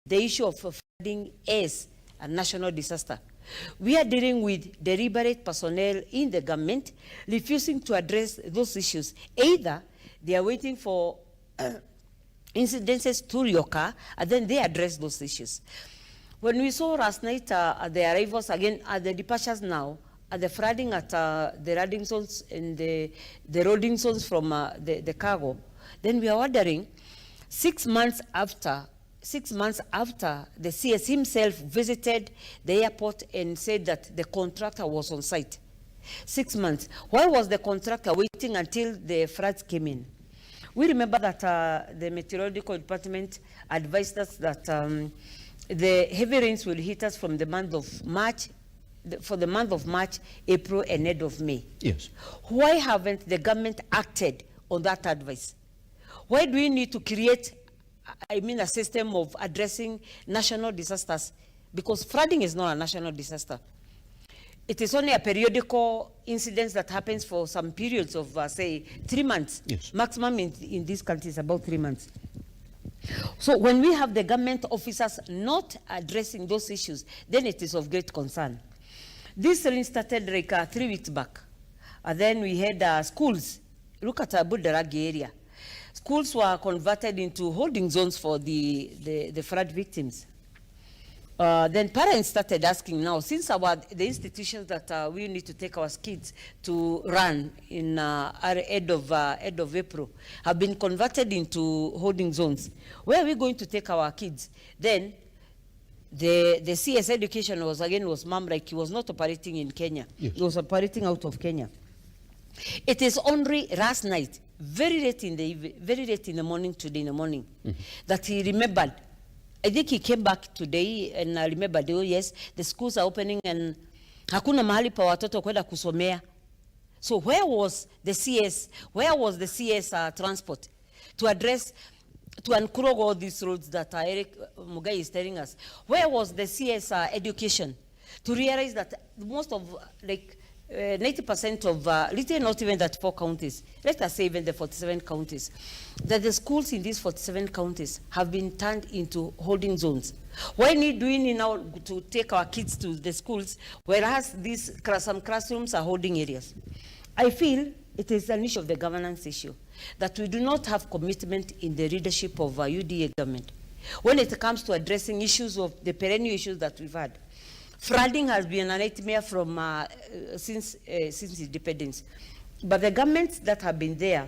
the issue of flooding as a national disaster. We are dealing with deliberate personnel in the government refusing to address those issues. Either they are waiting for incidences to reoccur, and then they address those issues. When we saw last night at the arrivals, again, at the departures now, at the flooding at the riding zones and the loading zones from the cargo, then we are wondering, 6 months after the CS himself visited the airport and said that the contractor was on site. 6 months. Why was the contractor waiting until the floods came in? We remember that the meteorological department advised us that the heavy rains will hit us from the month of March, for the month of March, April, and end of May. Yes. Why haven't the government acted on that advice? Why do we need to create, a system of addressing national disasters? Because flooding is not a national disaster. It is only a periodical incident that happens for some periods of, say, 3 months. Yes. Maximum in these countries, about 3 months. So when we have the government officers not addressing those issues, then it is of great concern. This rain started like 3 weeks back. And then we had schools. Look at Budaragi area. Schools were converted into holding zones for the flood victims. Then parents started asking now, since the institutions that we need to take our kids to run in end of April have been converted into holding zones, where are we going to take our kids? Then the CS education was mom, like he was not operating in Kenya. Yes. He was operating out of Kenya. It is only last night, very late in the morning, today in the morning, that he remembered. I think he came back today and remembered, oh yes, the schools are opening and hakuna mahali pa watoto kwenda kusomea. So where was the CS? Where was the CS transport to address, to unclog all these roads that Eric Mugai is telling us? Where was the CS education to realize that most of, 90% of, not even that 4 counties, let us say even the 47 counties, that the schools in these 47 counties have been turned into holding zones. Why do we need now to take our kids to the schools, whereas some classrooms are holding areas? I feel it is an issue of the governance issue, that we do not have commitment in the leadership of UDA government when it comes to addressing issues of the perennial issues that we've had. Flooding has been a nightmare from since independence. But the governments that have been there